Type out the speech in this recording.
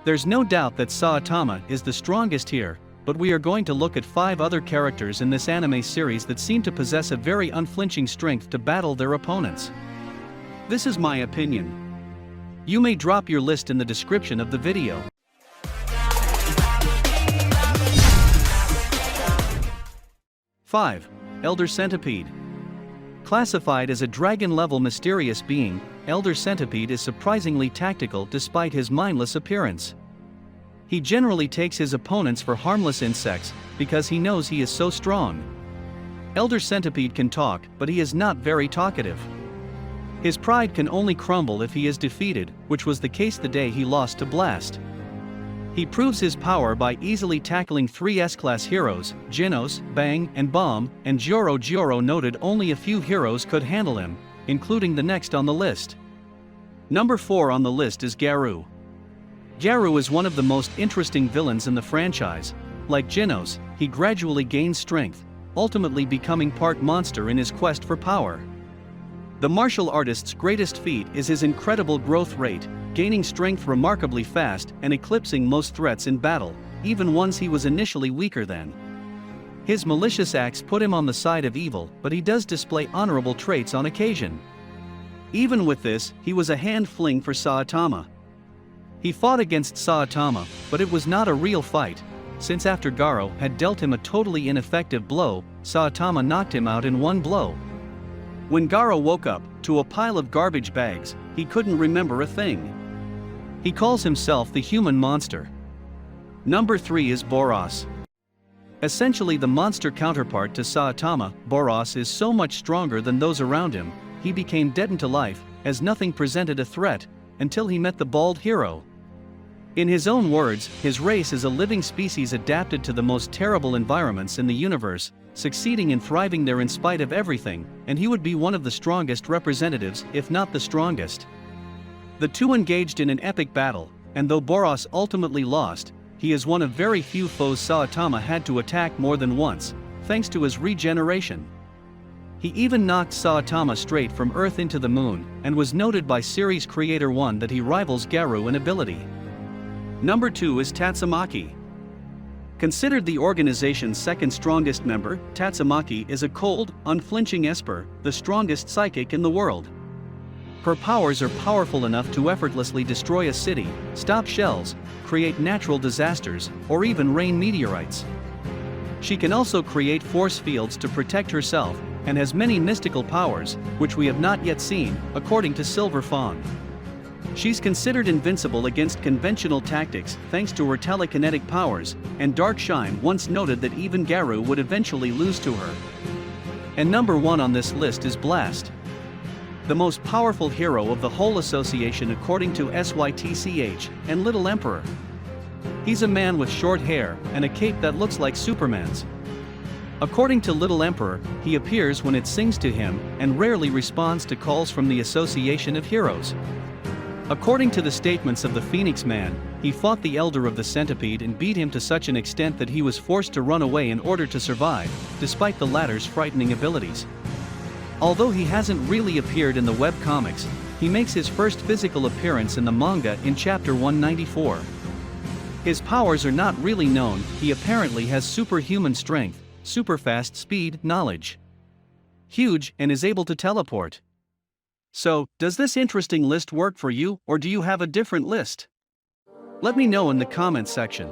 There's no doubt that Saitama is the strongest here, but we are going to look at 5 other characters in this anime series that seem to possess a very unflinching strength to battle their opponents. This is my opinion. You may drop your list in the description of the video. 5. Elder Centipede. Classified as a dragon-level mysterious being, Elder Centipede is surprisingly tactical despite his mindless appearance. He generally takes his opponents for harmless insects, because he knows he is so strong. Elder Centipede can talk, but he is not very talkative. His pride can only crumble if he is defeated, which was the case the day he lost to Blast. He proves his power by easily tackling 3 S-class heroes, Genos, Bang, and Bomb, and Joro noted only a few heroes could handle him, including the next on the list. Number 4 on the list is Garou. Garou is one of the most interesting villains in the franchise. Like Genos, he gradually gains strength, ultimately becoming part monster in his quest for power. The martial artist's greatest feat is his incredible growth rate, gaining strength remarkably fast and eclipsing most threats in battle, even ones he was initially weaker than. His malicious acts put him on the side of evil, but he does display honorable traits on occasion. Even with this, he was a hand fling for Saitama. He fought against Saitama, but it was not a real fight, since after Garou had dealt him a totally ineffective blow, Saitama knocked him out in one blow. When Garou woke up, to a pile of garbage bags, he couldn't remember a thing. He calls himself the human monster. Number 3 is Boros. Essentially the monster counterpart to Saitama, Boros is so much stronger than those around him, he became deadened to life, as nothing presented a threat, until he met the bald hero. In his own words, his race is a living species adapted to the most terrible environments in the universe, succeeding in thriving there in spite of everything, and he would be one of the strongest representatives, if not the strongest. The two engaged in an epic battle, and though Boros ultimately lost, he is one of very few foes Saitama had to attack more than once, thanks to his regeneration. He even knocked Saitama straight from Earth into the moon, and was noted by series creator 1 that he rivals Garou in ability. Number 2 is Tatsumaki. Considered the organization's second strongest member, Tatsumaki is a cold, unflinching Esper, the strongest psychic in the world. Her powers are powerful enough to effortlessly destroy a city, stop shells, create natural disasters, or even rain meteorites. She can also create force fields to protect herself, and has many mystical powers, which we have not yet seen, according to Silver Fawn. She's considered invincible against conventional tactics thanks to her telekinetic powers, and Dark Shine once noted that even Garou would eventually lose to her. And number 1 on this list is Blast. The most powerful hero of the whole association according to SYTCH, and Little Emperor. He's a man with short hair, and a cape that looks like Superman's. According to Little Emperor, he appears when it sings to him, and rarely responds to calls from the Association of Heroes. According to the statements of the Phoenix Man, he fought the Elder of the Centipede and beat him to such an extent that he was forced to run away in order to survive, despite the latter's frightening abilities. Although he hasn't really appeared in the web comics, he makes his first physical appearance in the manga in chapter 194. His powers are not really known, he apparently has superhuman strength, super fast speed, knowledge. Huge, and is able to teleport. So, does this interesting list work for you, or do you have a different list? Let me know in the comments section.